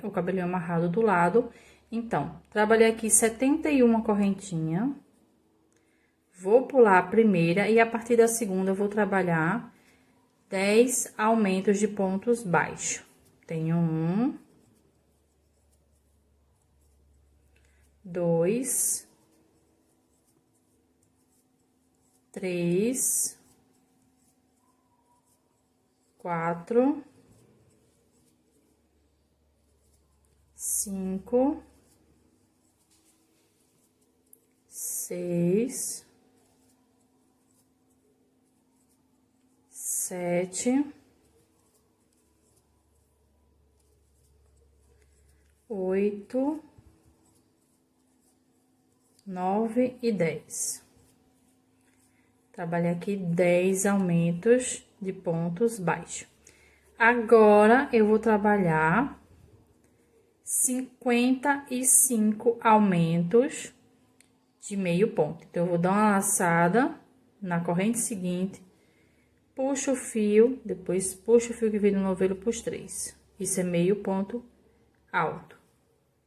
o cabelinho amarrado do lado. Então, trabalhei aqui 71 correntinha. Vou pular a primeira e a partir da segunda eu vou trabalhar 10 aumentos de pontos baixos. Tenho 1, 2, 3, 4, 5, 6, 7, 8, 9 e 10. Trabalhei aqui 10 aumentos de pontos baixos. Agora, eu vou trabalhar 55 aumentos de meio ponto. Então, eu vou dar uma laçada na corrente seguinte, puxo o fio, depois puxo o fio que vem no novelo pros 3. Isso é meio ponto alto.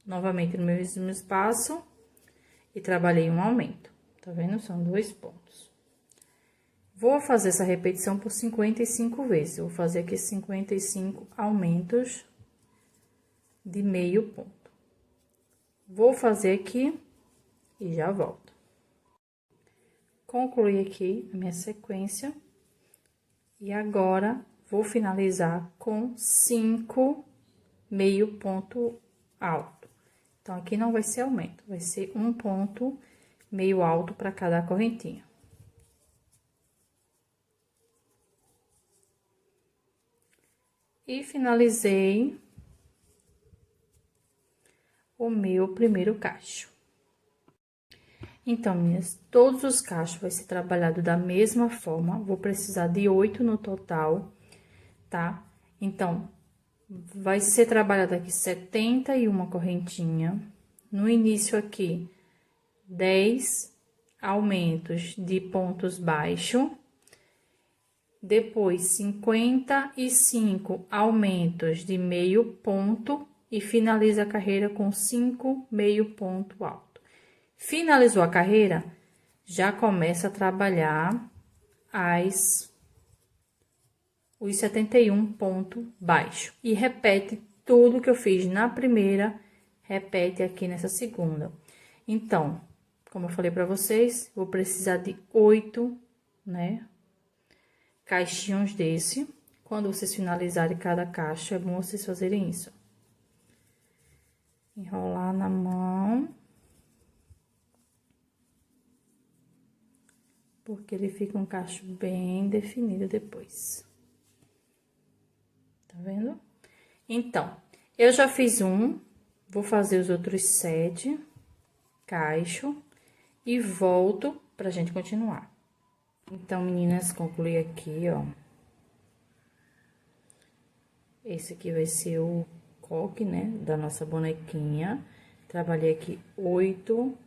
Novamente no mesmo espaço e trabalhei um aumento. Tá vendo? São 2 pontos. Vou fazer essa repetição por 55 vezes. Eu vou fazer aqui 55 aumentos de meio ponto. Vou fazer aqui e já volto. Concluí aqui a minha sequência. E agora, vou finalizar com 5 meio ponto alto. Então, aqui não vai ser aumento, vai ser um ponto meio alto para cada correntinha. E finalizei o meu primeiro cacho. Então, meninas, todos os cachos vai ser trabalhado da mesma forma. Vou precisar de 8 no total, tá? Então, vai ser trabalhado aqui 71 correntinha. No início aqui, 10 aumentos de pontos baixos. Depois, 55 aumentos de meio ponto e finaliza a carreira com 5 meio ponto alto. Finalizou a carreira, já começa a trabalhar os 71 pontos baixos. E repete tudo que eu fiz na primeira, repete aqui nessa segunda. Então, como eu falei pra vocês, vou precisar de 8, né? Caixinhos desse. Quando vocês finalizarem cada caixa, é bom vocês fazerem isso. Enrolar na mão. Porque ele fica um cacho bem definido depois. Tá vendo? Então, eu já fiz um, vou fazer os outros 7 cachos e volto pra gente continuar. Então, meninas, concluí aqui, ó. Esse aqui vai ser o coque, né, da nossa bonequinha. Trabalhei aqui 8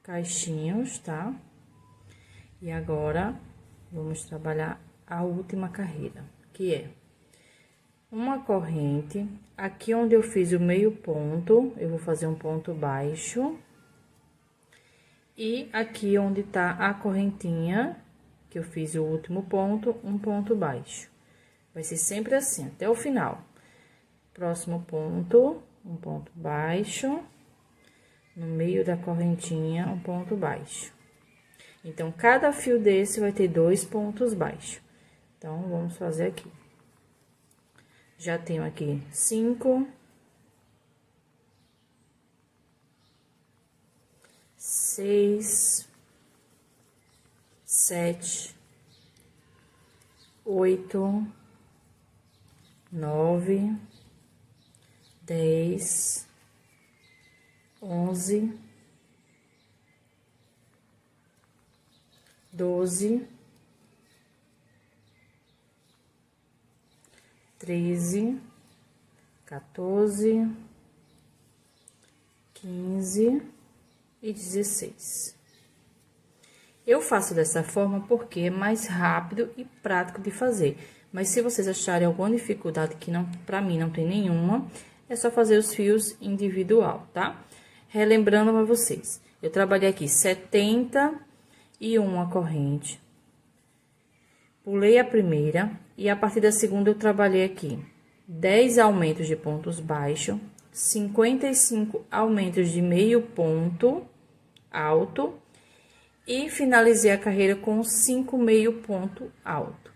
caixinhos, tá? E agora, vamos trabalhar a última carreira, que é uma corrente. Aqui onde eu fiz o meio ponto, eu vou fazer um ponto baixo. E aqui onde tá a correntinha, que eu fiz o último ponto, um ponto baixo. Vai ser sempre assim, até o final. Próximo ponto, um ponto baixo. No meio da correntinha, um ponto baixo. Então, cada fio desse vai ter 2 pontos baixos. Então, vamos fazer aqui. Já tenho aqui 5, 6, 7, 8, 9, 10, 11, 12, 13, 14, 15 e 16. Eu faço dessa forma porque é mais rápido e prático de fazer. Mas se vocês acharem alguma dificuldade, que não, pra mim não tem nenhuma, é só fazer os fios individual, tá? Relembrando a vocês, eu trabalhei aqui 71 e uma corrente. Pulei a primeira e a partir da segunda eu trabalhei aqui 10 aumentos de pontos baixos, 55 aumentos de meio ponto alto e finalizei a carreira com 5 meio ponto alto.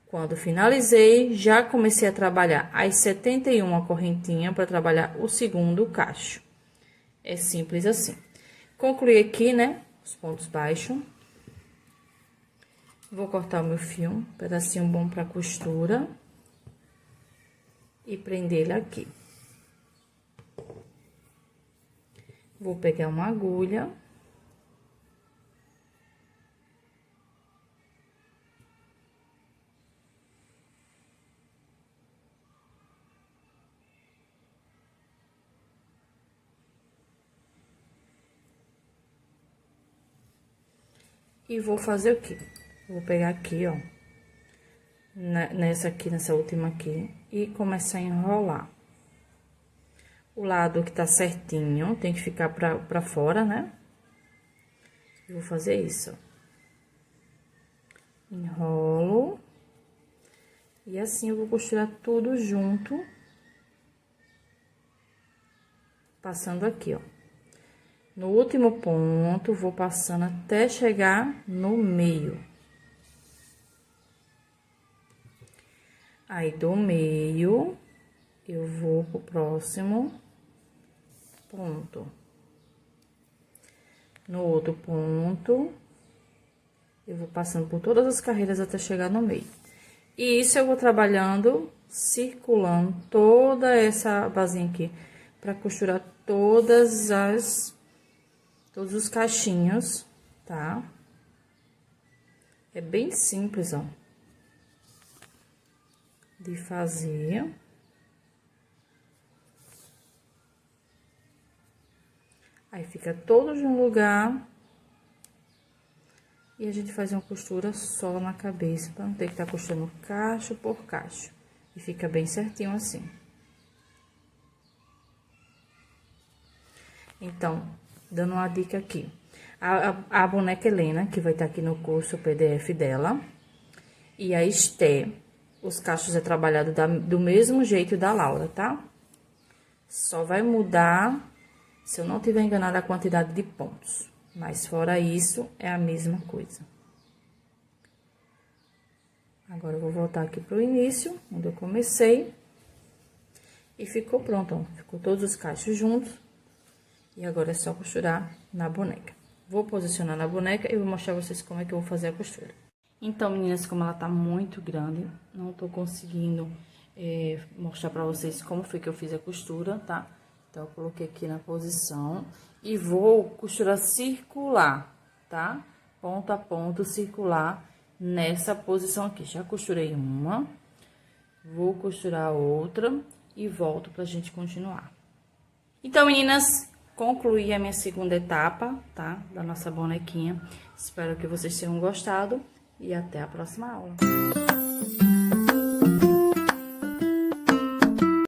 Quando finalizei, já comecei a trabalhar as 71 correntinhas para trabalhar o segundo cacho. É simples assim. Concluí aqui, né, os pontos baixos. Vou cortar o meu fio, um pedacinho bom para costura. E prender ele aqui. Vou pegar uma agulha. E vou fazer o quê? Vou pegar aqui, ó, nessa última aqui, e começar a enrolar. O lado que tá certinho tem que ficar pra fora, né? Eu vou fazer isso, ó. Enrolo. E assim eu vou costurar tudo junto. Passando aqui, ó. No último ponto, vou passando até chegar no meio. Aí, do meio, eu vou pro próximo ponto. No outro ponto, eu vou passando por todas as carreiras até chegar no meio. E isso eu vou trabalhando, circulando toda essa basinha aqui, pra costurar todos os cachinhos, tá? É bem simples, ó, de fazer. Aí, fica todo de um lugar. E a gente faz uma costura só na cabeça, pra não ter que estar costurando cacho por cacho. E fica bem certinho assim. Então, dando uma dica aqui. A boneca Helena, que vai estar aqui no curso, o PDF dela. E a Esté, os cachos é trabalhado do mesmo jeito da Laura, tá? Só vai mudar, se eu não tiver enganado, a quantidade de pontos. Mas fora isso, é a mesma coisa. Agora, eu vou voltar aqui pro início, onde eu comecei. E ficou pronto, ó. Ficou todos os cachos juntos. E agora é só costurar na boneca. Vou posicionar na boneca e vou mostrar pra vocês como é que eu vou fazer a costura. Então, meninas, como ela tá muito grande, não tô conseguindo mostrar pra vocês como foi que eu fiz a costura, tá? Então, eu coloquei aqui na posição e vou costurar circular, tá? Ponto a ponto, circular nessa posição aqui. Já costurei uma, vou costurar a outra e volto pra gente continuar. Então, meninas, concluí a minha segunda etapa, tá? Da nossa bonequinha. Espero que vocês tenham gostado e até a próxima aula.